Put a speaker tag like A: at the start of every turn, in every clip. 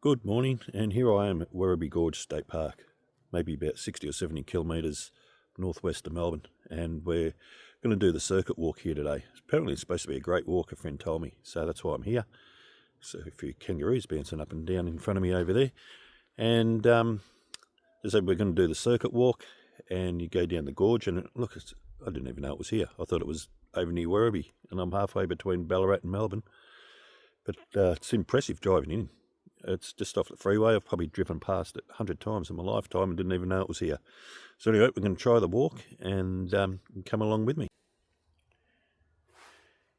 A: Good morning, and here I am at Werribee Gorge State Park, maybe about 60 or 70 kilometres northwest of Melbourne, and we're going to do the circuit walk here today. Apparently it's supposed to be a great walk, a friend told me, so that's why I'm here. So a few kangaroos bouncing up and down in front of me over there, and as I said, we're going to do the circuit walk, and you go down the gorge, and look, I didn't even know it was here. I thought it was over near Werribee, and I'm halfway between Ballarat and Melbourne, but it's impressive driving in. It's just off the freeway. I've probably driven past it 100 times in my lifetime and didn't even know it was here. So anyway, we're going to try the walk and come along with me.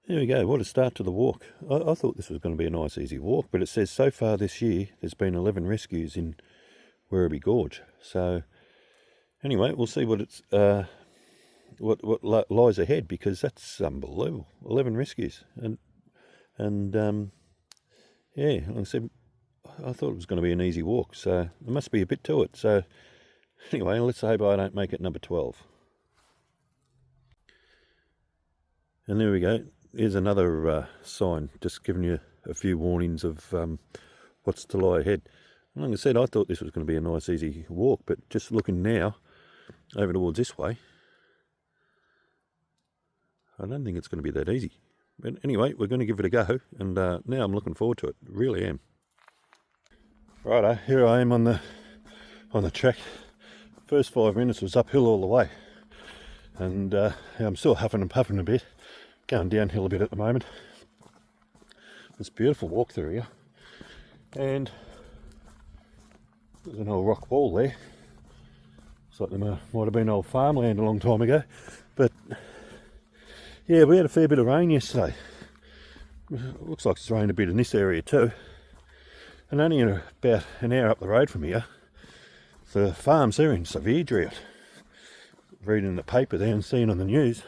A: There we go, what a start to the walk. I thought this was going to be a nice easy walk, but it says so far this year there's been 11 rescues in Werribee Gorge. So anyway, we'll see what it's what lies ahead, because that's unbelievable. 11 rescues, and yeah, like I said, I thought it was going to be an easy walk, so there must be a bit to it. So anyway, let's hope I don't make it number 12. And there we go. Here's another sign, just giving you a few warnings of what's to lie ahead. And like I said, I thought this was going to be a nice easy walk, but just looking now over towards this way, I don't think it's going to be that easy. But anyway, we're going to give it a go, and now I'm looking forward to it. Really am. Righto, here I am on the track. First 5 minutes was uphill all the way, and I'm still huffing and puffing a bit, going downhill a bit at the moment. It's a beautiful walk through here, and there's an old rock wall there. It's like there might have been old farmland a long time ago, but yeah, we had a fair bit of rain yesterday. It looks like it's rained a bit in this area too. And only about an hour up the road from here, the farms there in severe drought. Reading the paper there and seeing on the news.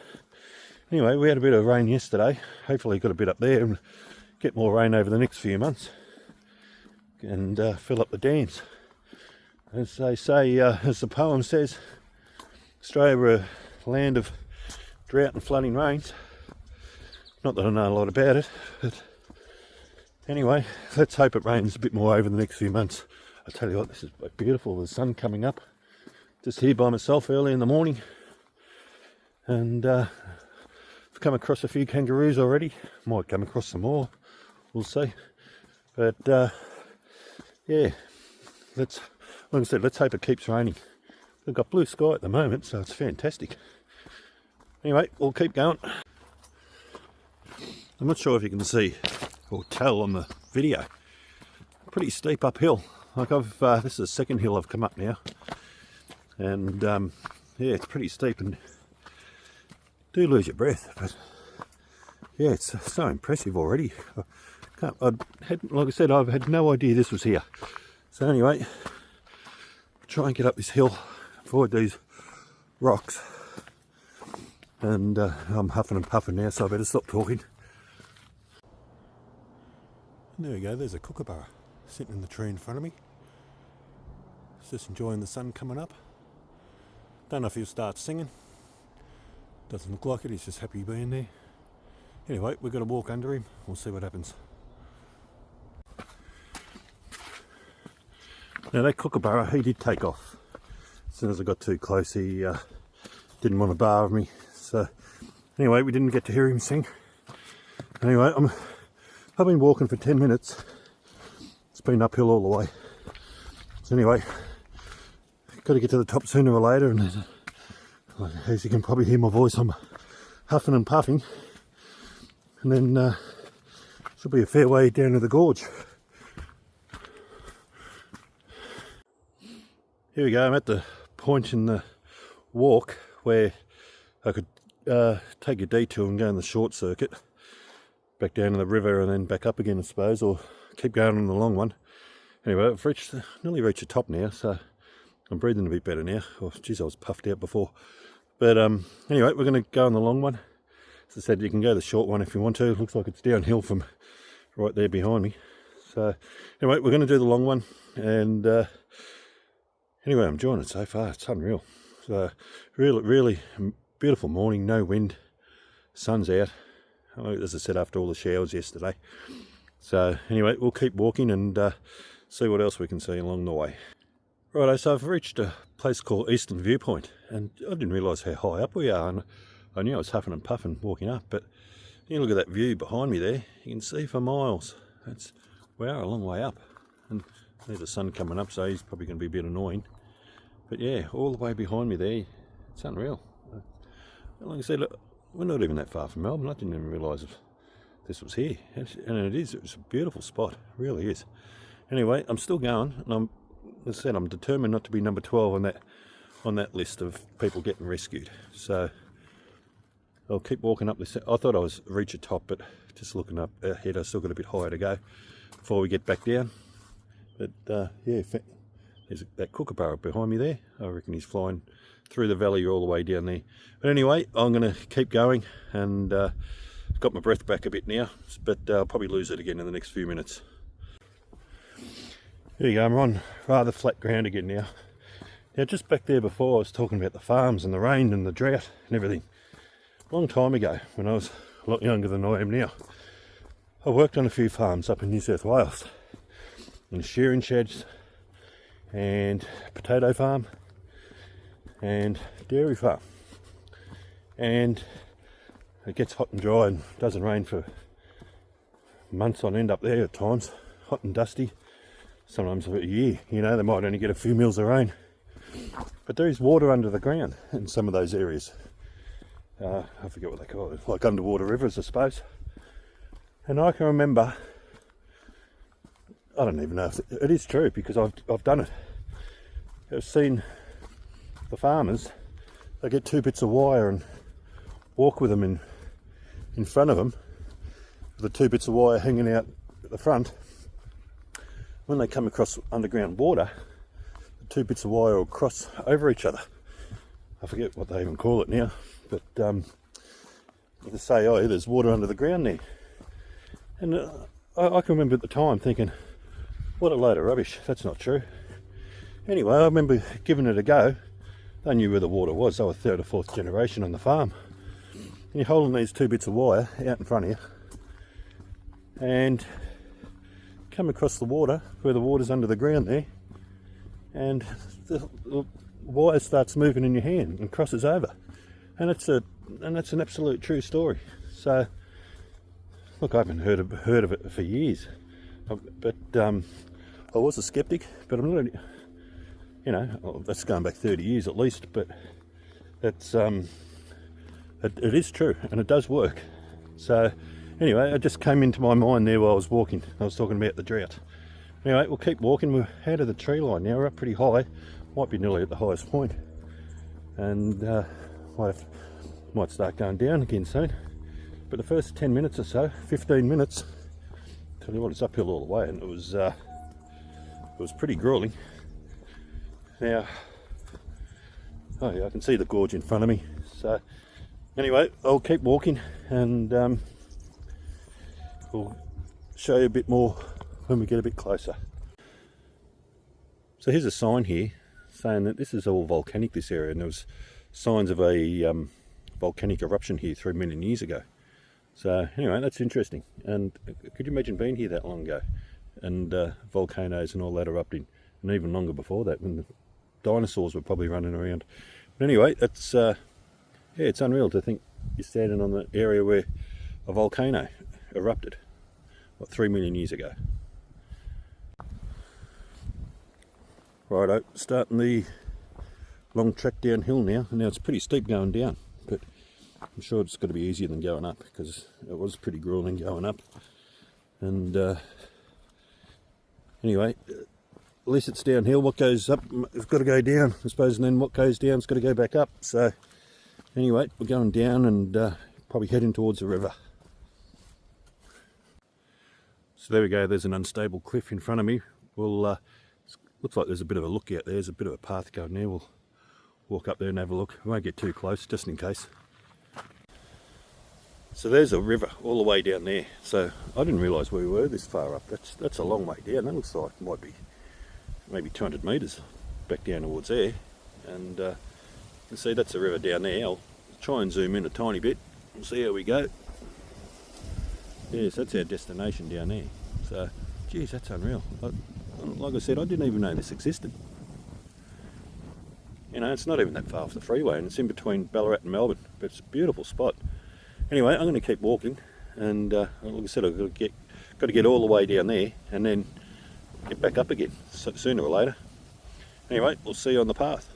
A: Anyway, we had a bit of rain yesterday. Hopefully got a bit up there and get more rain over the next few months. And fill up the dams. As they say, as the poem says, Australia were a land of drought and flooding rains. Not that I know a lot about it, but anyway, let's hope it rains a bit more over the next few months. I tell you what, this is beautiful. The sun coming up. Just here by myself early in the morning, and I've come across a few kangaroos already. Might come across some more. We'll see. But yeah, like I said, let's hope it keeps raining. We've got blue sky at the moment, so it's fantastic. Anyway, we'll keep going. I'm not sure if you can see or tell on the video. Pretty steep uphill. Like this is the second hill I've come up now, and yeah, it's pretty steep and do lose your breath. But yeah, it's so impressive already. Like I said, I've had no idea this was here. So anyway, try and get up this hill, avoid these rocks. And I'm huffing and puffing now, so I better stop talking. And there we go, there's a kookaburra sitting in the tree in front of me. He's just enjoying the sun coming up. Don't know if he'll start singing. Doesn't look like it, he's just happy being there. Anyway, we've got to walk under him, we'll see what happens. Now that kookaburra, he did take off. As soon as I got too close, he didn't want to bar with me. So anyway, we didn't get to hear him sing. Anyway, I've been walking for 10 minutes. It's been uphill all the way. So anyway, got to get to the top sooner or later, and as you can probably hear my voice, I'm huffing and puffing. And then should be a fair way down to the gorge. Here we go, I'm at the point in the walk where I could take a detour and go on the short circuit back down to the river and then back up again, I suppose, or keep going on the long one. Anyway, I've nearly reached the top now, so I'm breathing a bit better now. Oh geez, I was puffed out before. But anyway, we're going to go on the long one. As I said, you can go the short one if you want to. It looks like it's downhill from right there behind me. So anyway, we're going to do the long one, and anyway, I'm enjoying it so far. It's unreal. So really beautiful morning, no wind, sun's out. As I said, after all the showers yesterday. So anyway, we'll keep walking and see what else we can see along the way. Righto, so I've reached a place called Eastern Viewpoint, and I didn't realise how high up we are, and I knew I was huffing and puffing walking up, but you look at that view behind me there, you can see for miles. We are a long way up, and there's the sun coming up, so he's probably going to be a bit annoying. But yeah, all the way behind me there, it's unreal. Like I said, look, we're not even that far from Melbourne. I didn't even realise this was here, and it's a beautiful spot, it really is. Anyway, I'm still going, and as I said, I'm determined not to be number 12 on that list of people getting rescued. So I'll keep walking up this. I thought I was reach a top, but just looking up ahead, I still got a bit higher to go before we get back down. But yeah, there's that kookaburra behind me there. I reckon he's flying through the valley all the way down there. But anyway, I'm going to keep going, and got my breath back a bit now, but I'll probably lose it again in the next few minutes. There you go, I'm on rather flat ground again now. Now, just back there before, I was talking about the farms and the rain and the drought and everything. A long time ago, when I was a lot younger than I am now, I worked on a few farms up in New South Wales, in shearing sheds and potato farm and dairy farm. And it gets hot and dry and doesn't rain for months on end up there at times, hot and dusty. Sometimes a year, you know, they might only get a few mils of rain. But there is water under the ground in some of those areas. I forget what they call it, like underwater rivers, I suppose. And I can remember, I don't even know if it is true, because I've done it. I've seen the farmers, they get 2 bits of wire and walk with them in front of them, with the 2 bits of wire hanging out at the front. When they come across underground water, the 2 bits of wire will cross over each other. I forget what they even call it now, but they say, oh, there's water under the ground there. And I can remember at the time thinking, what a load of rubbish, that's not true. Anyway, I remember giving it a go. They knew where the water was, they were 3rd or 4th generation on the farm. And you're holding these 2 bits of wire out in front of you, and come across the water, where the water's under the ground there, and the wire starts moving in your hand and crosses over. And that's an absolute true story. So look, I haven't heard of it for years, but I was a skeptic, but I'm not, you know, that's going back 30 years at least, but it's it is true, and it does work. So anyway, it just came into my mind there while I was walking. I was talking about the drought. Anyway, we'll keep walking. We're out of the tree line now. We're up pretty high. Might be nearly at the highest point. And might start going down again soon. But the first 10 minutes or so, 15 minutes, tell you what, it's uphill all the way, and it was pretty grueling. Now, oh yeah, I can see the gorge in front of me. So anyway, I'll keep walking, and we'll show you a bit more when we get a bit closer. So here's a sign here saying that this is all volcanic, this area, and there was signs of a volcanic eruption here 3 million years ago. So anyway, that's interesting. And could you imagine being here that long ago, and volcanoes and all that erupting, and even longer before that, when the dinosaurs were probably running around. But anyway, that's yeah, it's unreal to think you're standing on the area where a volcano erupted, what, 3 million years ago. Righto, starting the long trek downhill now. Now it's pretty steep going down, but I'm sure it's got to be easier than going up, because it was pretty grueling going up. And anyway, at least it's downhill. What goes up has got to go down, I suppose, and then what goes down has got to go back up. So anyway, we're going down and probably heading towards the river. So there we go, there's an unstable cliff in front of me. We'll looks like there's a bit of a look out there. There's a bit of a path going there. We'll walk up there and have a look. We won't get too close, just in case. So there's a river all the way down there. So I didn't realise we were this far up. That's a long way down. That looks like it might be maybe 200 metres back down towards there. And you can see that's the river down there. I'll try and zoom in a tiny bit and see how we go. Yes, that's our destination down there. So, geez, that's unreal. like I said, I didn't even know this existed. You know, it's not even that far off the freeway, and it's in between Ballarat and Melbourne, but it's a beautiful spot. Anyway, I'm going to keep walking, and like I said, I've got to get all the way down there and then get back up again sooner or later. Anyway, we'll see you on the path.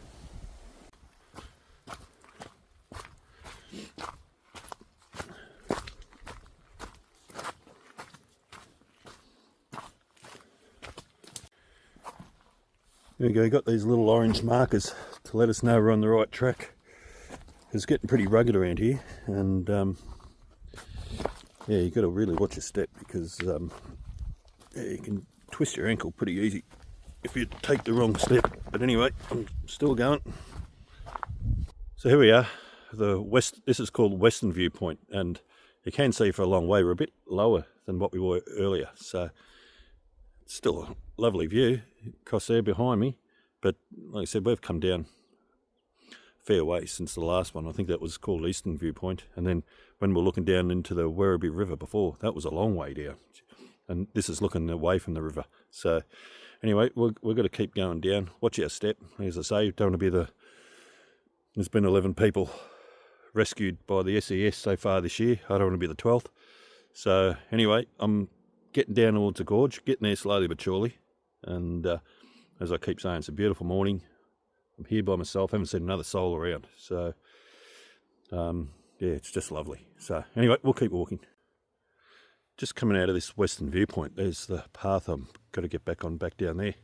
A: There we go, got these little orange markers to let us know we're on the right track. It's getting pretty rugged around here, and yeah, you got to really watch your step, because yeah, you can twist your ankle pretty easy if you take the wrong step. But anyway, I'm still going. So here we are, this is called Western Viewpoint, and you can see for a long way we're a bit lower than what we were earlier, so it's still a lovely view across there behind me. But like I said, we've come down a fair way since the last one. I think that was called Eastern Viewpoint, and then when we're looking down into the Werribee River before, that was a long way down, and this is looking away from the river. So anyway, we've got to keep going down. Watch our step. As I say, don't want to be there's been 11 people rescued by the SES so far this year. I don't want to be the 12th. So anyway, I'm getting down towards the gorge, getting there slowly but surely. And as I keep saying, it's a beautiful morning. I'm here by myself, haven't seen another soul around. So yeah, it's just lovely. So anyway, we'll keep walking. Just coming out of this Western Viewpoint, there's the path I've got to get back down there.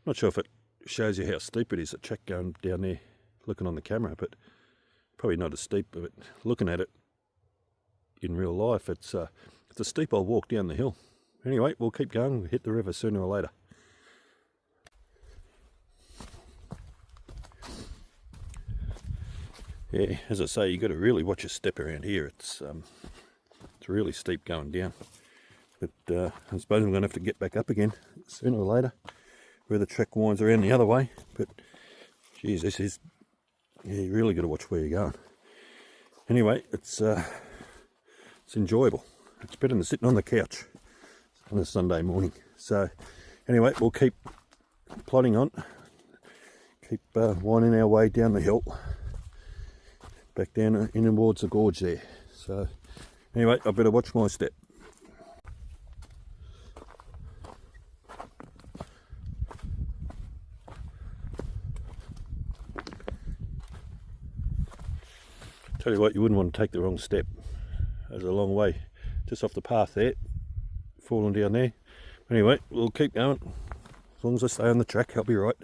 A: Not sure if it shows you how steep it is, the track going down there, looking on the camera, but probably not as steep, but looking at it in real life, it's a steep old walk down the hill. Anyway, we'll keep going, we'll hit the river sooner or later. Yeah, as I say, you've got to really watch your step around here. It's really steep going down. But I suppose I'm going to have to get back up again sooner or later, where the track winds around the other way. But geez, this is, yeah, you really got to watch where you're going. Anyway, it's enjoyable. It's better than sitting on the couch on a Sunday morning. So anyway, we'll keep plodding on, keep winding our way down the hill, back down in towards the gorge there. So anyway, I better watch my step. Tell you what, you wouldn't want to take the wrong step. There's a long way just off the path there, falling down there. Anyway, we'll keep going. As long as I stay on the track, I'll be right.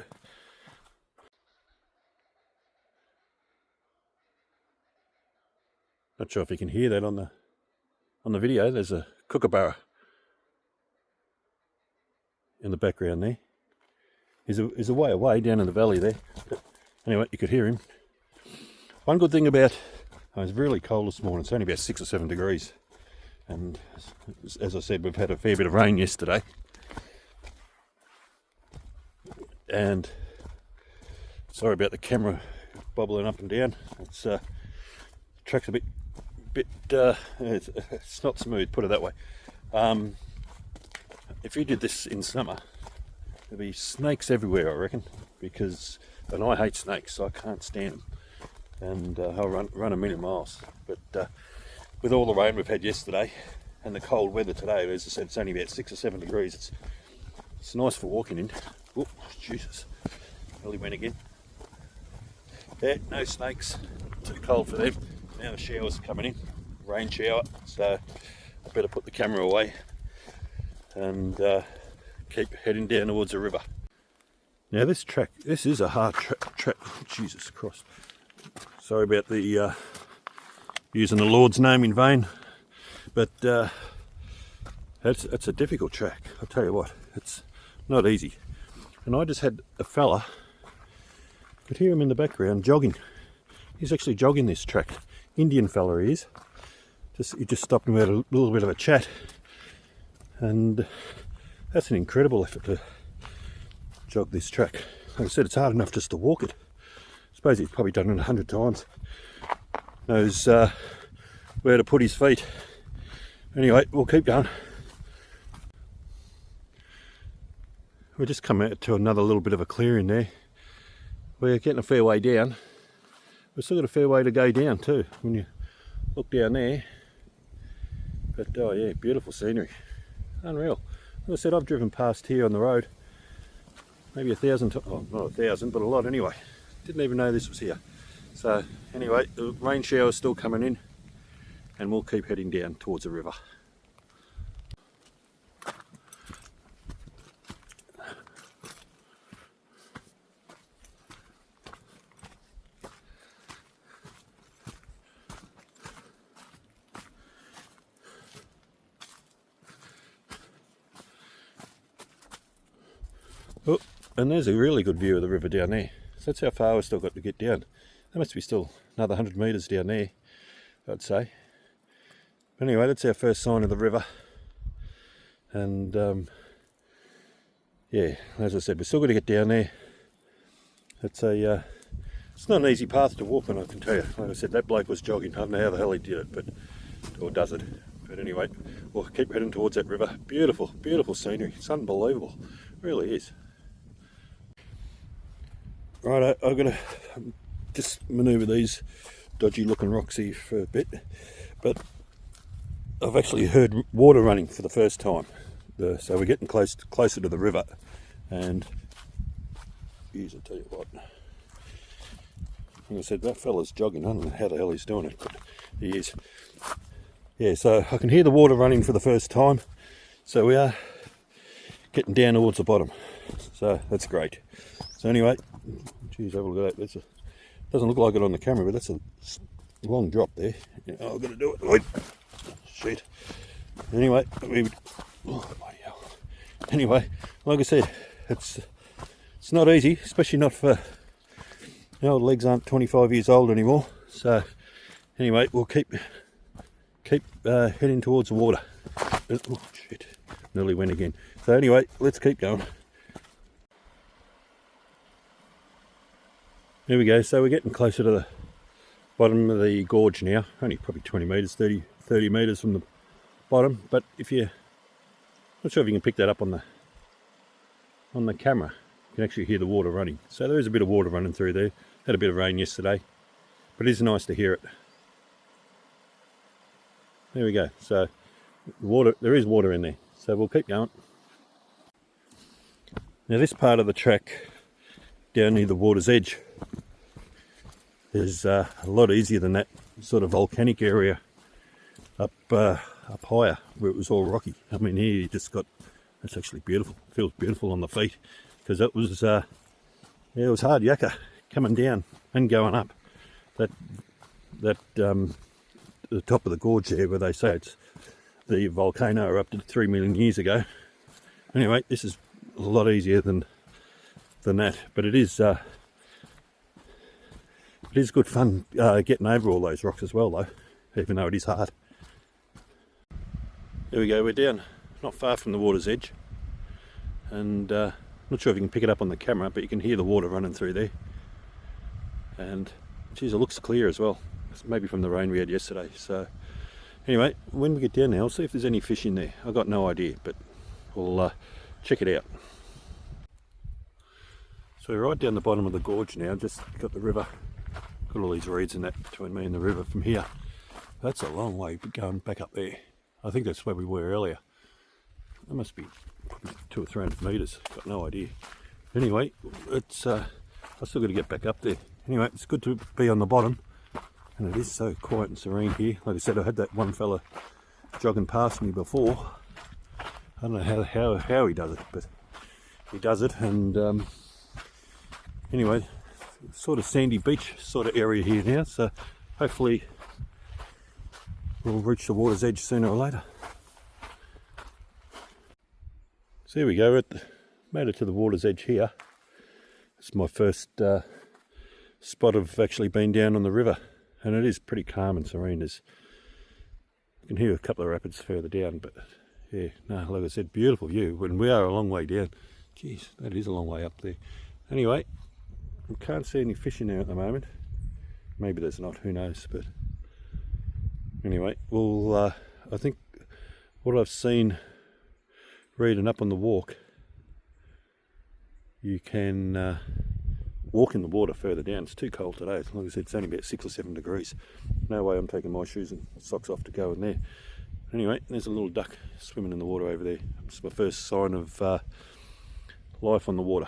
A: Not sure if you can hear that on the video. There's a kookaburra in the background there. He's a way away down in the valley there. But anyway, you could hear him. One good thing about, it's really cold this morning. It's only about 6 or 7 degrees. And as I said, we've had a fair bit of rain yesterday. And sorry about the camera bobbling up and down. It's track's a bit it's not smooth, put it that way. If you did this in summer, there'd be snakes everywhere, I reckon, and I hate snakes, so I can't stand them, and I'll run a million miles. But with all the rain we've had yesterday and the cold weather today, as I said, it's only about 6 or 7 degrees. It's nice for walking in. Oh Jesus, nearly went again. Yeah, no snakes, too cold for them. Now the shower's coming in, rain shower, so I better put the camera away and keep heading down towards the river. Now this is a hard track. Jesus Christ. Sorry about the using the Lord's name in vain, but it's a difficult track. I'll tell you what, it's not easy. And I just had a fella, could hear him in the background jogging. He's actually jogging this track. Indian fella he is. He just stopped and we had a little bit of a chat, and that's an incredible effort to jog this track. Like I said, it's hard enough just to walk it. I suppose he's probably done it 100 times. Knows where to put his feet. Anyway, we'll keep going. We'll just come out to another little bit of a clearing there. We're getting a fair way down. We've still got a fair way to go down too when you look down there. But oh yeah, beautiful scenery. Unreal. Like I said, I've driven past here on the road maybe 1,000 times, oh, not 1,000, but a lot anyway. Didn't even know this was here. So anyway, the rain shower is still coming in and we'll keep heading down towards the river. Oh, and there's a really good view of the river down there. So that's how far we've still got to get down. There must be still another 100 metres down there, I'd say. But anyway, that's our first sign of the river. And yeah, as I said, we're still got to get down there. It's not an easy path to walk on, I can tell you. Like I said, that bloke was jogging. I don't know how the hell he did it, or does it. But anyway, we'll keep heading towards that river. Beautiful, beautiful scenery. It's unbelievable. It really is. Right, I've got to just manoeuvre these dodgy looking rocks here for a bit, but I've actually heard water running for the first time. So we're getting closer to the river, and geez, I'll tell you what, like I said, that fella's jogging. I don't know how the hell he's doing it, but he is. Yeah, so I can hear the water running for the first time, so we are getting down towards the bottom, so that's great. So anyway, geez, have a look at that. Doesn't look like it on the camera, but that's a long drop there. Yeah, I've got to do it. Wait. Shit. Anyway, oh, bloody hell. Anyway, like I said, it's not easy, especially not for, you know, legs aren't 25 years old anymore. So anyway, we'll keep heading towards the water. Oh shit, nearly went again. So anyway, let's keep going. There we go, so we're getting closer to the bottom of the gorge now. Only probably 20 metres, 30 metres from the bottom. But if you're not sure if you can pick that up on the camera, you can actually hear the water running. So there is a bit of water running through there. Had a bit of rain yesterday, but it is nice to hear it. There we go, so there is water in there, so we'll keep going. Now this part of the track down near the water's edge is a lot easier than that sort of volcanic area up higher where it was all rocky. I mean, here you just got, it's actually beautiful. It feels beautiful on the feet, because it was yeah, it was hard yakka coming down and going up that the top of the gorge there, where they say it's the volcano erupted 3 million years ago. Anyway, this is a lot easier than that, but it is good fun getting over all those rocks as well, though, even though it is hard. There we go, we're down not far from the water's edge, and not sure if you can pick it up on the camera, but you can hear the water running through there, and geez, it looks clear as well. It's maybe from the rain we had yesterday. So anyway, when we get down there, I'll see if there's any fish in there. I've got no idea, but we'll check it out. So we're right down the bottom of the gorge now, just got the river, got all these reeds and that between me and the river from here. That's a long way going back up there. I think that's where we were earlier. That must be probably 200 or 300 metres, got no idea. Anyway, it's I've still got to get back up there. Anyway, it's good to be on the bottom, and it is so quiet and serene here. Like I said, I had that one fella jogging past me before. I don't know how he does it, but he does it. And anyway, sort of sandy beach sort of area here now, so hopefully we'll reach the water's edge sooner or later. So here we go, made it to the water's edge here. It's my first spot I've actually been down on the river, and it is pretty calm and serene. You can hear a couple of rapids further down, but yeah, no, like I said, beautiful view. When we are a long way down. Jeez, that is a long way up there. Anyway, I can't see any fish in there at the moment. Maybe there's not, who knows, but anyway, well, I think what I've seen reading up on the walk you can walk in the water further down. It's too cold today. Like I said, it's only about 6 or 7 degrees. No way I'm taking my shoes and socks off to go in there. Anyway, there's a little duck swimming in the water over there. It's my first sign of life on the water.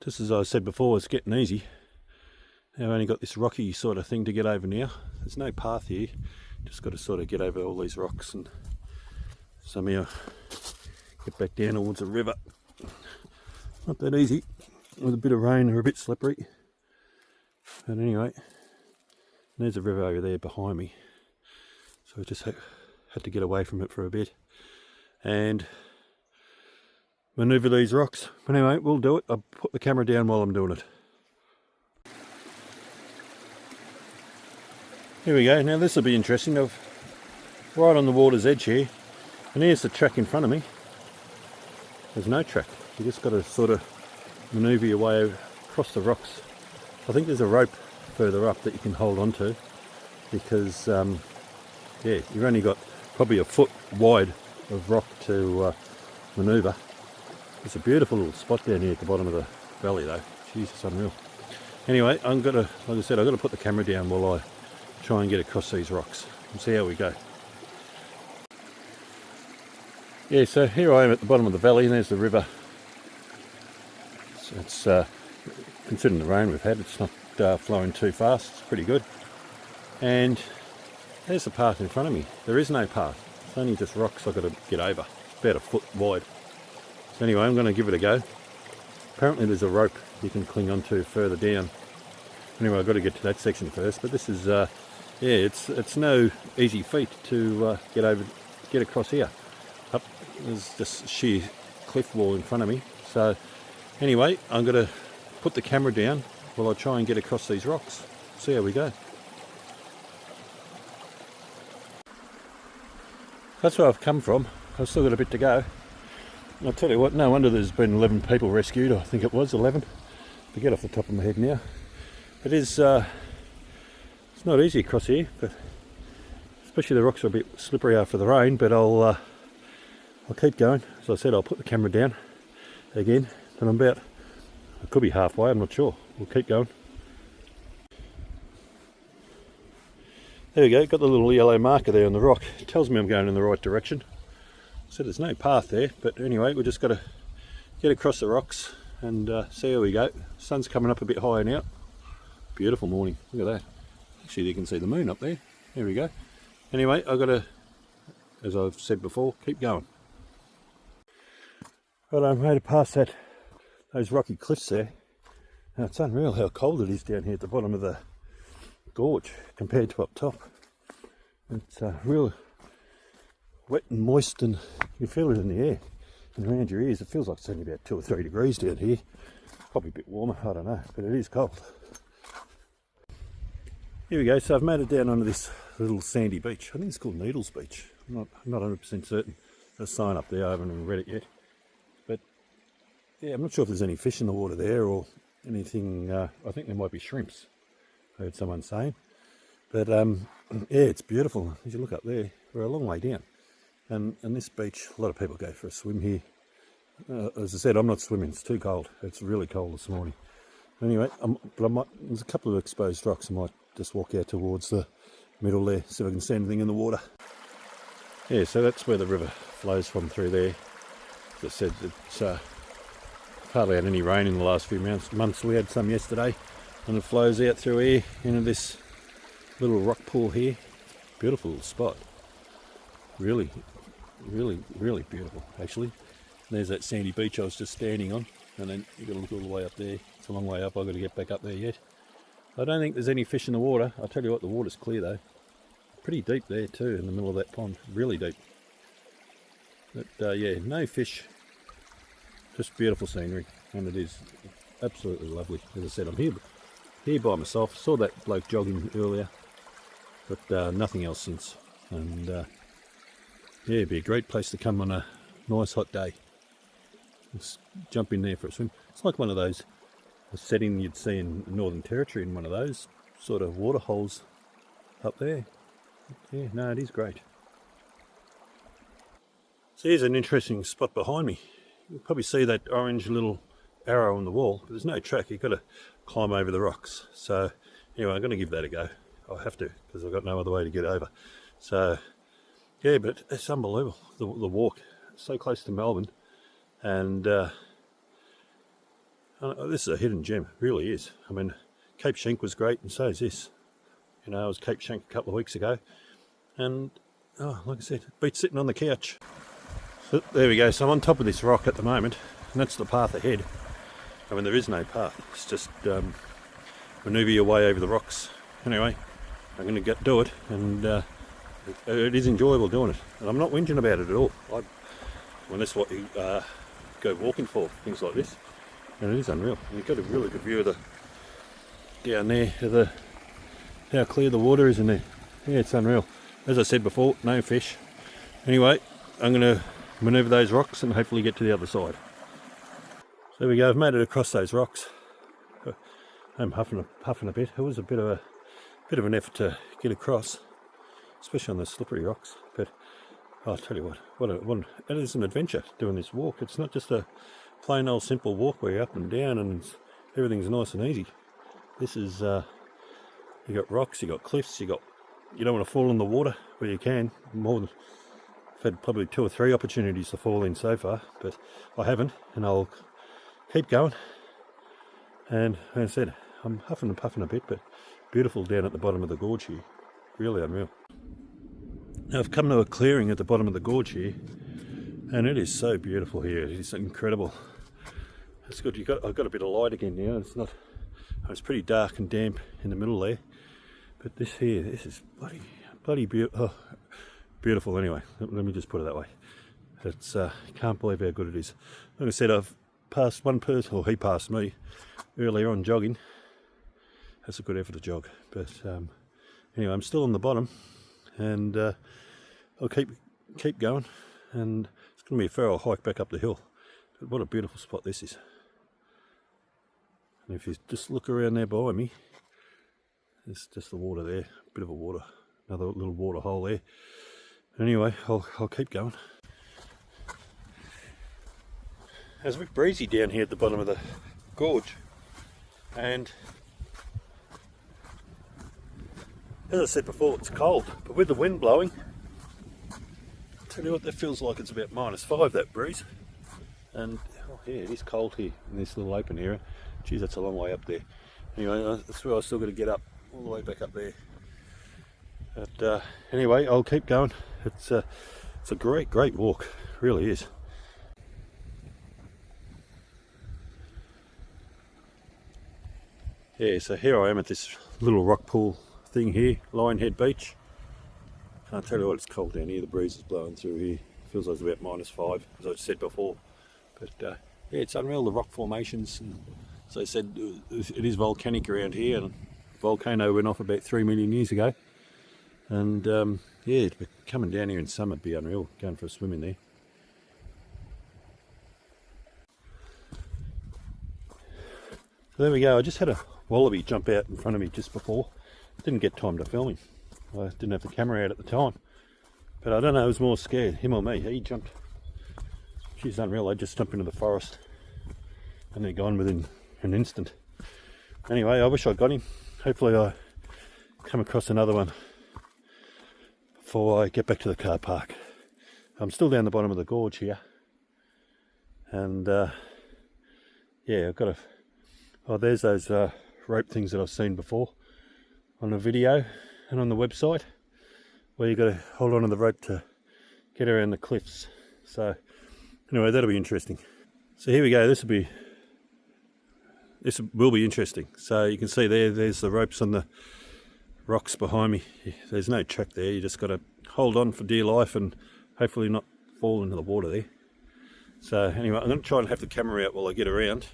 A: Just as I said before, it's getting easy. I've only got this rocky sort of thing to get over now. There's no path here. Just got to sort of get over all these rocks and somehow get back down towards the river. Not that easy. With a bit of rain, they're a bit slippery. But anyway, there's a river over there behind me. So I just had to get away from it for a bit and manoeuvre these rocks. But anyway, we'll do it. I'll put the camera down while I'm doing it. Here we go. Now this will be interesting. I've right on the water's edge here, and here's the track in front of me. There's no track. You just got to sort of manoeuvre your way across the rocks. I think there's a rope further up that you can hold on to, because yeah, you've only got probably a foot wide of rock to manoeuvre. It's a beautiful little spot down here at the bottom of the valley though. Jesus, unreal. Anyway, like I said, I've got to put the camera down while I try and get across these rocks and see how we go. Yeah, so here I am at the bottom of the valley, and there's the river. So it's considering the rain we've had, it's not flowing too fast. It's pretty good. And there's the path in front of me. There is no path. It's only just rocks I've got to get over. It's about a foot wide. So anyway, I'm going to give it a go. Apparently there's a rope you can cling onto further down. Anyway, I've got to get to that section first. But this is, yeah, it's no easy feat to get across here. Up, there's just sheer cliff wall in front of me. So anyway, I'm going to put the camera down while I try and get across these rocks. See how we go. That's where I've come from. I've still got a bit to go. I'll tell you what, no wonder there's been 11 people rescued. I think it was 11. Forget off the top of my head now. It is, it's not easy across here, but especially the rocks are a bit slippery after the rain, but I'll keep going. As I said, I'll put the camera down again, and I'm about, I could be halfway, I'm not sure. We'll keep going. There we go, got the little yellow marker there on the rock. It tells me I'm going in the right direction. So there's no path there, but anyway, we've just got to get across the rocks and see how we go. Sun's coming up a bit higher now. Beautiful morning, look at that. Actually, you can see the moon up there. There we go. Anyway, I've got to, as I've said before, keep going. Right, I've made it past those rocky cliffs there. Now, it's unreal how cold it is down here at the bottom of the gorge compared to up top. It's real wet and moist, and you feel it in the air and around your ears. It feels like it's only about 2 or 3 degrees down here. Probably a bit warmer, I don't know, but it is cold. Here we go, so I've made it down onto this little sandy beach. I think it's called Needles Beach. I'm not 100% certain. There's a sign up there, I haven't even read it yet. But yeah, I'm not sure if there's any fish in the water there or anything. I think there might be shrimps, I heard someone saying. But yeah, it's beautiful. As you look up there, we're a long way down. And this beach, a lot of people go for a swim here. As I said, I'm not swimming, it's too cold. It's really cold this morning. Anyway, there's a couple of exposed rocks. I might just walk out towards the middle there, see if I can see anything in the water. Yeah, so that's where the river flows from through there. As I said, it's hardly had any rain in the last few months. We had some yesterday, and it flows out through here into this little rock pool here. Beautiful little spot. Really, really, really beautiful, actually. There's that sandy beach I was just standing on, and then you've got to look all the way up there. It's a long way up, I've got to get back up there yet. I don't think there's any fish in the water. I'll tell you what, the water's clear though. Pretty deep there too, in the middle of that pond, really deep. But yeah, no fish, just beautiful scenery, and it is absolutely lovely. As I said, I'm here by myself. Saw that bloke jogging earlier, but nothing else since. And yeah, it'd be a great place to come on a nice hot day. Just jump in there for a swim. It's like one of those, a setting you'd see in Northern Territory, in one of those sort of water holes up there. Yeah, no, it is great. So here's an interesting spot behind me. you'll probably see that orange little arrow on the wall, but there's no track. You've got to climb over the rocks. So anyway, I'm going to give that a go. I'll have to, because I've got no other way to get over. So yeah, but it's unbelievable, the walk. So close to Melbourne, and this is a hidden gem, it really is. I mean, Cape Schenck was great, and so is this. You know, I was Cape Schenck a couple of weeks ago, and oh, like I said, it beats sitting on the couch. So there we go. So I'm on top of this rock at the moment, and that's the path ahead. I mean, there is no path. It's just manoeuvre your way over the rocks. Anyway, I'm going to do it, and it is enjoyable doing it, and I'm not whinging about it at all. Well, that's what you go walking for, things like this, and it is unreal. And you've got a really good view of the down there, of how clear the water is in there. Yeah, it's unreal. As I said before, no fish. Anyway, I'm going to manoeuvre those rocks and hopefully get to the other side. So there we go. I've made it across those rocks. I'm huffing a bit. It was a bit of an effort to get across, especially on the slippery rocks. But I'll tell you what, it is an adventure doing this walk. It's not just a plain old simple walk where you're up and down and everything's nice and easy. This is, you got rocks, you got cliffs, you don't want to fall in the water where you can. I've had probably 2 or 3 opportunities to fall in so far, but I haven't, and I'll keep going. And as I said, I'm huffing and puffing a bit, but beautiful down at the bottom of the gorge here. Really unreal. Now I've come to a clearing at the bottom of the gorge here, and it is so beautiful here. It is incredible. It's good. I've got a bit of light again now. It's pretty dark and damp in the middle there, but this is bloody beautiful. Anyway, let me just put it that way. It's can't believe how good it is. Like I said, I've passed one person, or he passed me earlier on jogging. That's a good effort to jog, but anyway, I'm still on the bottom, and I'll keep going, and it's going to be a fair old hike back up the hill. But what a beautiful spot this is. And if you just look around there by me, there's just the water there, a bit of another little water hole there. Anyway, I'll keep going. It's a bit breezy down here at the bottom of the gorge, and as I said before, it's cold, but with the wind blowing, I'll tell you what, that feels like it's about -5, that breeze. And oh yeah, it is cold here in this little open area. Geez, that's a long way up there. Anyway, that's where I've still got to get up, all the way back up there. But anyway, I'll keep going. It's a great walk, it really is. Yeah, so here I am at this little rock pool thing here, Lionhead Beach. Can't tell you what, it's cold down here. The breeze is blowing through here. Feels like it's about -5, as I said before. But yeah, it's unreal, the rock formations. And as I said, it is volcanic around here, and the volcano went off about 3 million years ago. And yeah, coming down here in summer would be unreal, going for a swim in there. So there we go. I just had a wallaby jump out in front of me just before. Didn't get time to film him. I didn't have the camera out at the time. But I don't know, I was more scared, him or me. He jumped. She's unreal. I just jumped into the forest and they're gone within an instant. Anyway, I wish I got him. Hopefully I come across another one before I get back to the car park. I'm still down the bottom of the gorge here. And yeah, I've got a... Oh, there's those rope things that I've seen before on a video and on the website, where you've got to hold on to the rope to get around the cliffs. So anyway, that'll be interesting. So here we go. This will be interesting. So you can see there's the ropes on the rocks behind me. There's no track there. You just got to hold on for dear life and hopefully not fall into the water there. So anyway, I'm going to try and have the camera out while I get around.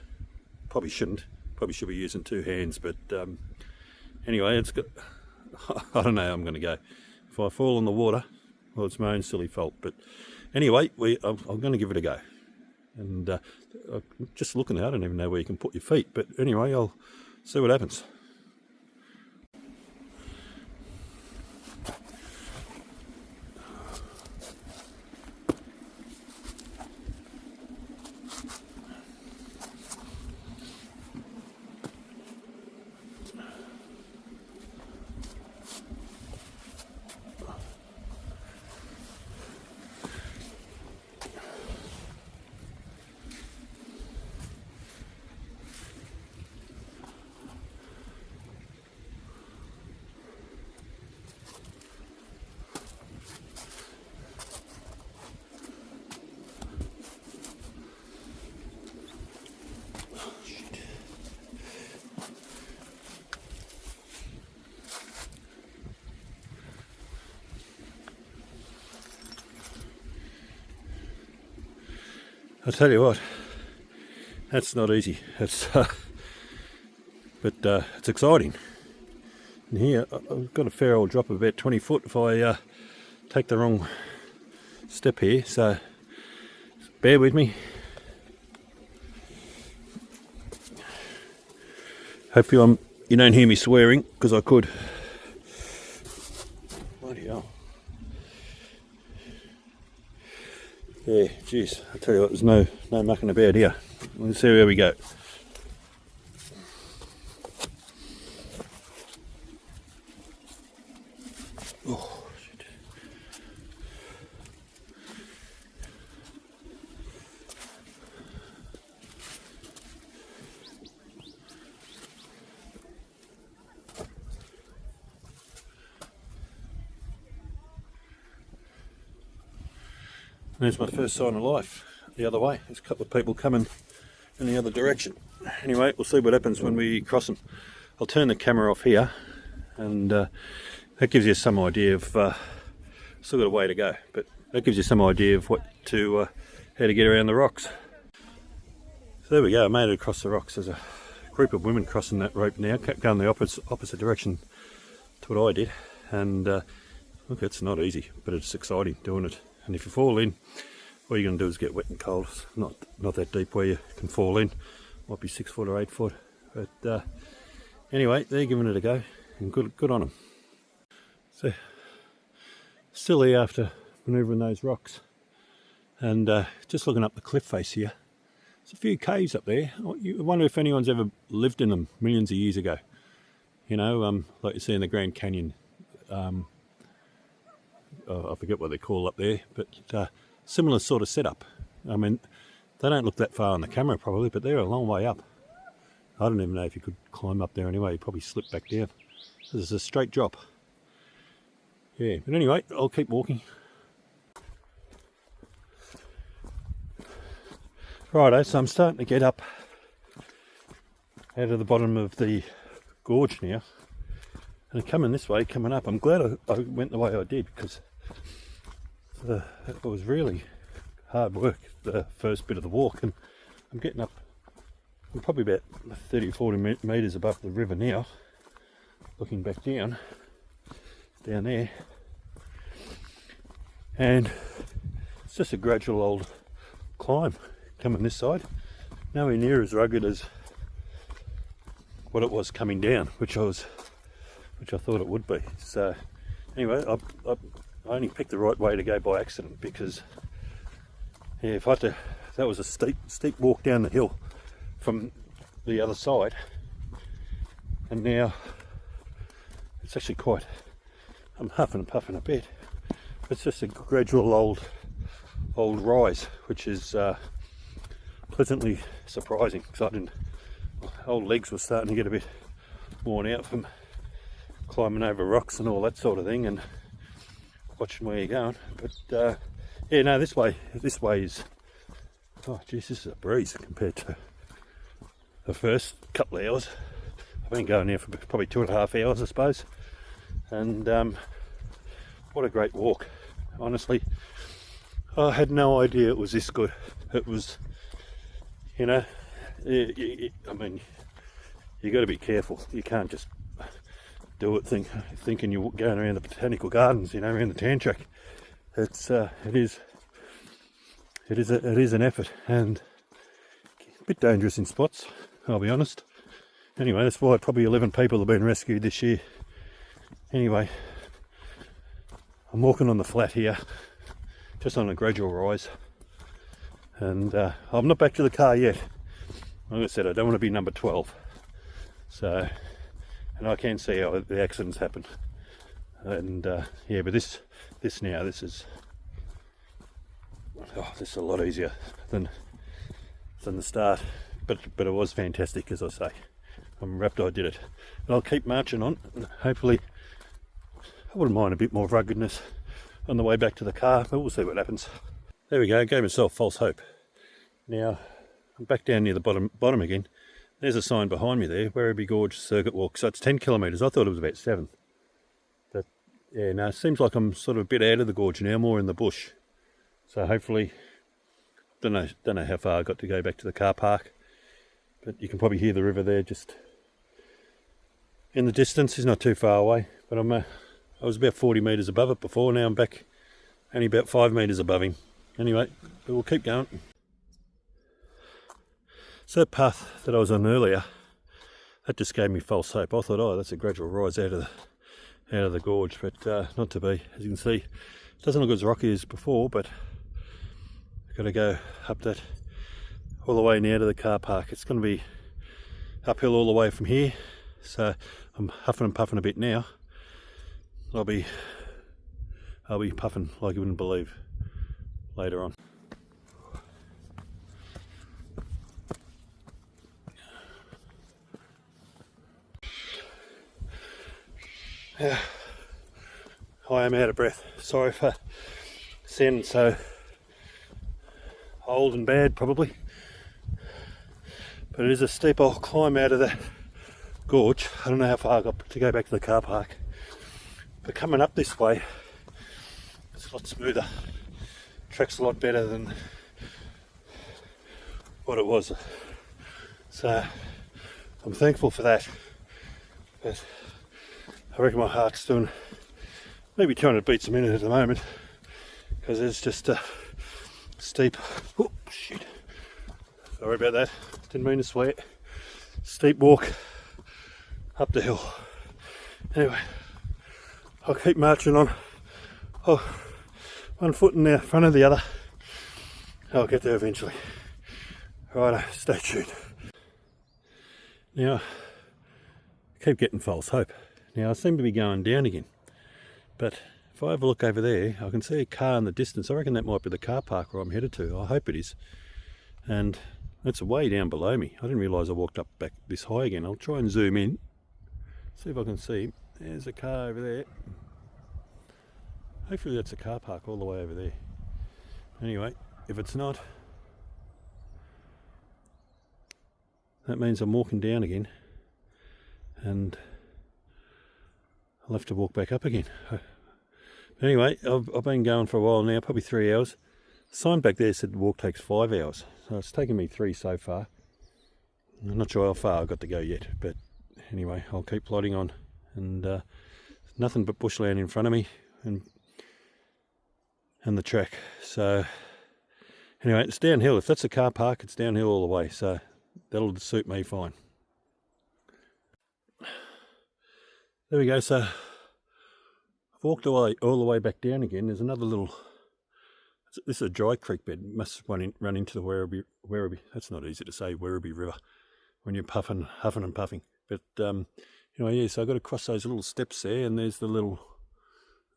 A: Probably shouldn't. Probably should be using 2 hands, but anyway, it's got... I don't know how I'm going to go. If I fall in the water, well, it's my own silly fault. But anyway, I'm going to give it a go. And just looking at it, I don't even know where you can put your feet. But anyway, I'll see what happens. tell you what, that's not easy. It's but it's exciting. And here I've got a fair old drop of about 20 foot if I take the wrong step here, so bear with me. Hopefully you don't hear me swearing, because I could. Bloody hell. Yeah, geez, I tell you what, there's no mucking about here. Let's see where we go. Oh, shit. There's my first sign of life the other way. There's a couple of people coming in the other direction. Anyway, we'll see what happens when we cross them. I'll turn the camera off here, and that gives you some idea of, still got a way to go, but that gives you some idea of how to get around the rocks. So there we go, I made it across the rocks. There's a group of women crossing that rope now, going the opposite direction to what I did, and look, it's not easy, but it's exciting doing it. And if you fall in, all you're going to do is get wet and cold. It's not that deep where you can fall in. Might be 6 foot or 8 foot. But anyway, they're giving it a go, and good on them. So, still here after manoeuvring those rocks, and just looking up the cliff face here. There's a few caves up there. I wonder if anyone's ever lived in them millions of years ago. You know, like you see in the Grand Canyon. I forget what they call up there, but similar sort of setup. I mean, they don't look that far on the camera probably, but they're a long way up. I don't even know if you could climb up there anyway. You'd probably slip back down. This is a straight drop. Yeah, but anyway, I'll keep walking. Righto, so I'm starting to get up out of the bottom of the gorge now. And coming this way, coming up, I'm glad I went the way I did, because it was really hard work, the first bit of the walk, and I'm getting up, I'm probably about 30 or 40 metres above the river now, looking back down there, and it's just a gradual old climb coming this side, nowhere near as rugged as what it was coming down, which I thought it would be. So anyway, I only picked the right way to go by accident, because yeah, if I had to, that was a steep walk down the hill from the other side, and now it's actually quite, I'm huffing and puffing a bit. It's just a gradual old rise, which is pleasantly surprising, because my old legs were starting to get a bit worn out from climbing over rocks and all that sort of thing, and watching where you're going. But yeah, no, this way is, oh geez, this is a breeze compared to the first couple of hours. I've been going here for probably 2.5 hours, I suppose, and what a great walk. Honestly, I had no idea it was this good. It was, you know, I mean, you got to be careful. You can't just do it thinking you're going around the botanical gardens, you know, around the tan track. It is an effort, and a bit dangerous in spots, I'll be honest. Anyway, that's why probably 11 people have been rescued this year. Anyway, I'm walking on the flat here, just on a gradual rise, and I'm not back to the car yet. Like I said, I don't want to be number 12, so, and I can see how the accidents happen, and yeah, but this is a lot easier than the start, but it was fantastic, as I say. I'm wrapped I did it, and I'll keep marching on, and hopefully I wouldn't mind a bit more ruggedness on the way back to the car, but we'll see what happens. There we go, gave myself false hope. Now I'm back down near the bottom again. There's a sign behind me there, Werribee Gorge Circuit Walk. So it's 10 kilometres. I thought it was about 7. But yeah, no, it seems like I'm sort of a bit out of the gorge now, more in the bush. So hopefully don't know how far I got to go back to the car park, but you can probably hear the river there just in the distance. It's not too far away, but I was about 40 metres above it before. Now I'm back only about 5 metres above him. Anyway, but we'll keep going. So that path that I was on earlier, that just gave me false hope. I thought, oh, that's a gradual rise out of the gorge, but not to be. As you can see, it doesn't look as rocky as before, but I've got to go up that all the way now to the car park. It's going to be uphill all the way from here, so I'm huffing and puffing a bit now. I'll be puffing like you wouldn't believe later on. Yeah, I am out of breath. Sorry for sounding so old and bad, probably. But it is a steep old climb out of the gorge. I don't know how far I got to go back to the car park. But coming up this way, it's a lot smoother. Track's a lot better than what it was. So I'm thankful for that. But I reckon my heart's doing maybe 200 beats a minute at the moment, because it's just a steep, oh shit, sorry about that, didn't mean to swear, steep walk up the hill. Anyway, I'll keep marching on. Oh, one foot in the front of the other. I'll get there eventually. Righto, stay tuned. Now, I keep getting false hope. Now I seem to be going down again, but if I have a look over there, I can see a car in the distance. I reckon that might be the car park where I'm headed to. I hope it is. And that's way down below me. I didn't realise I walked up back this high again. I'll try and zoom in, see if I can see. There's a car over there. Hopefully that's a car park all the way over there. Anyway, if it's not, that means I'm walking down again, and I'll have to walk back up again. Anyway, I've been going for a while now, probably 3 hours. The sign back there said the walk takes 5 hours, so it's taken me 3 so far. I'm not sure how far I've got to go yet, but anyway, I'll keep plodding on. And nothing but bushland in front of me, and the track. So anyway, it's downhill. If that's a car park, it's downhill all the way, so that'll suit me fine. There we go. So I've walked away all the way back down again. There's another little, this is a dry creek bed. It must run into the Werribee. That's not easy to say, Werribee River, when you're huffing and puffing. But anyway, yeah, so I've got to cross those little steps there, and there's the little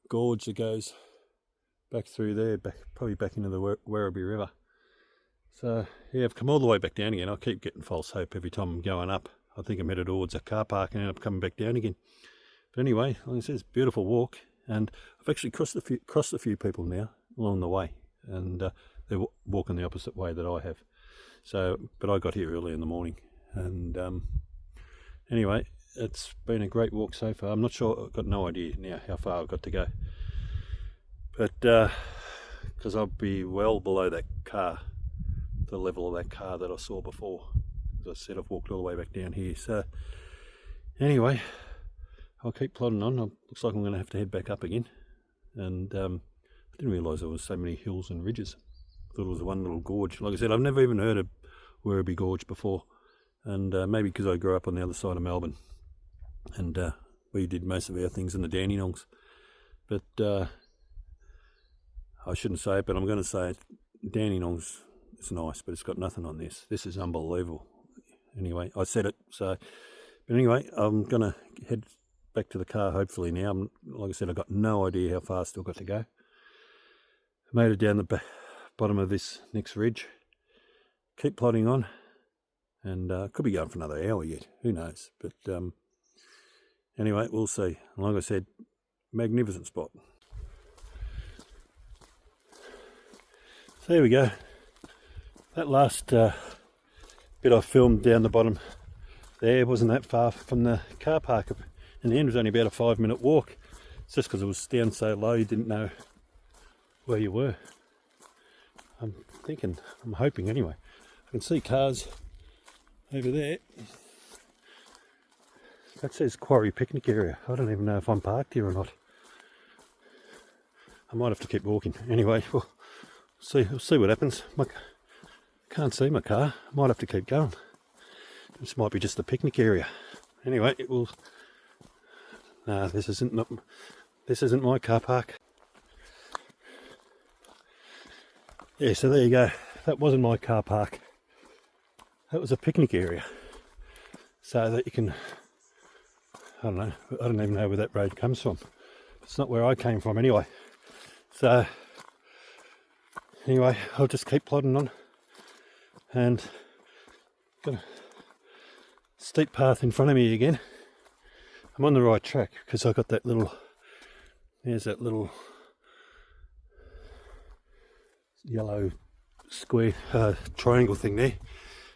A: gorge that goes back through there, probably back into the Werribee River. So yeah, I've come all the way back down again. I keep getting false hope every time I'm going up. I think I'm headed towards a car park and end up coming back down again. But anyway, like I said, it's a beautiful walk, and I've actually crossed a few people now along the way, and they're walking the opposite way that I have. So, but I got here early in the morning, and anyway, it's been a great walk so far. I'm not sure, I've got no idea now how far I've got to go, but because I'll be well below that car, the level of that car that I saw before. As I said, I've walked all the way back down here. So anyway, I'll keep plodding on. Looks like I'm going to have to head back up again. And I didn't realise there was so many hills and ridges. I thought it was one little gorge. Like I said, I've never even heard of Werribee Gorge before, and maybe because I grew up on the other side of Melbourne, and we did most of our things in the Dandenongs. But I shouldn't say it, but I'm going to say it. Dandenongs is nice, but it's got nothing on this. This is unbelievable. Anyway, I said it. So, but anyway, I'm going to head back to the car hopefully now. Like I said, I've got no idea how far I've still got to go. I made it down the bottom of this next ridge. Keep plodding on, and could be going for another hour yet. Who knows? But anyway, we'll see. And like I said, magnificent spot. So there we go. That last bit I filmed down the bottom there wasn't that far from the car park. In the end, it was only about a 5-minute walk. It's just because it was down so low you didn't know where you were. I'm hoping anyway. I can see cars over there. That says Quarry Picnic Area. I don't even know if I'm parked here or not. I might have to keep walking. Anyway, we'll see what happens. Can't see my car. I might have to keep going. This might be just a picnic area. Anyway, it will. No, this isn't my car park. Yeah, so there you go. That wasn't my car park. That was a picnic area. So that you can, I don't know, I don't even know where that road comes from. It's not where I came from anyway. So, anyway, I'll just keep plodding on. And got a steep path in front of me again. I'm on the right track because I got that little, there's that little yellow square triangle thing there.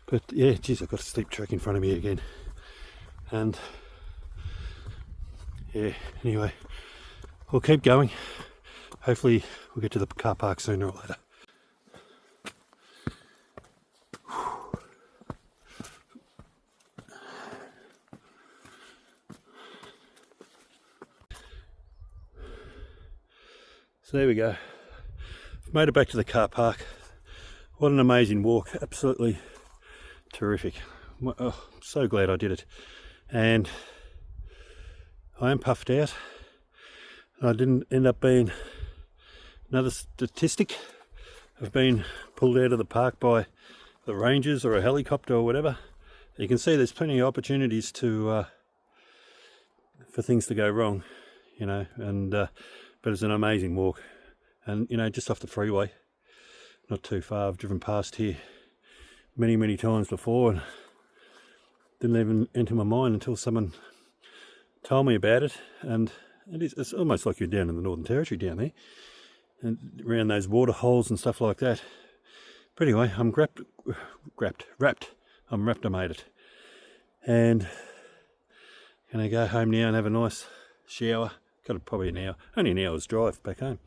A: But yeah, geez, I've got a steep track in front of me again. And yeah, anyway, we'll keep going. Hopefully we'll get to the car park sooner or later. So there we go. I've made it back to the car park. What an amazing walk. Absolutely terrific. Oh, I'm so glad I did it. And I am puffed out. I didn't end up being another statistic of being pulled out of the park by the rangers or a helicopter or whatever. You can see there's plenty of opportunities to for things to go wrong, you know, and but it's an amazing walk. And you know, just off the freeway, not too far. I've driven past here many times before and didn't even enter my mind until someone told me about it. And it's almost like you're down in the Northern Territory down there, and around those water holes and stuff like that. But anyway, I'm wrapped. I made it, and gonna go home now and have a nice shower. Got probably only an hour's drive back home.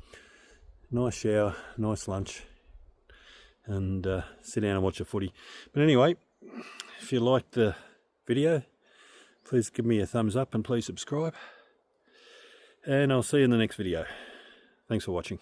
A: Nice shower, nice lunch, and sit down and watch a footy. But anyway, if you liked the video, please give me a thumbs up and please subscribe. And I'll see you in the next video. Thanks for watching.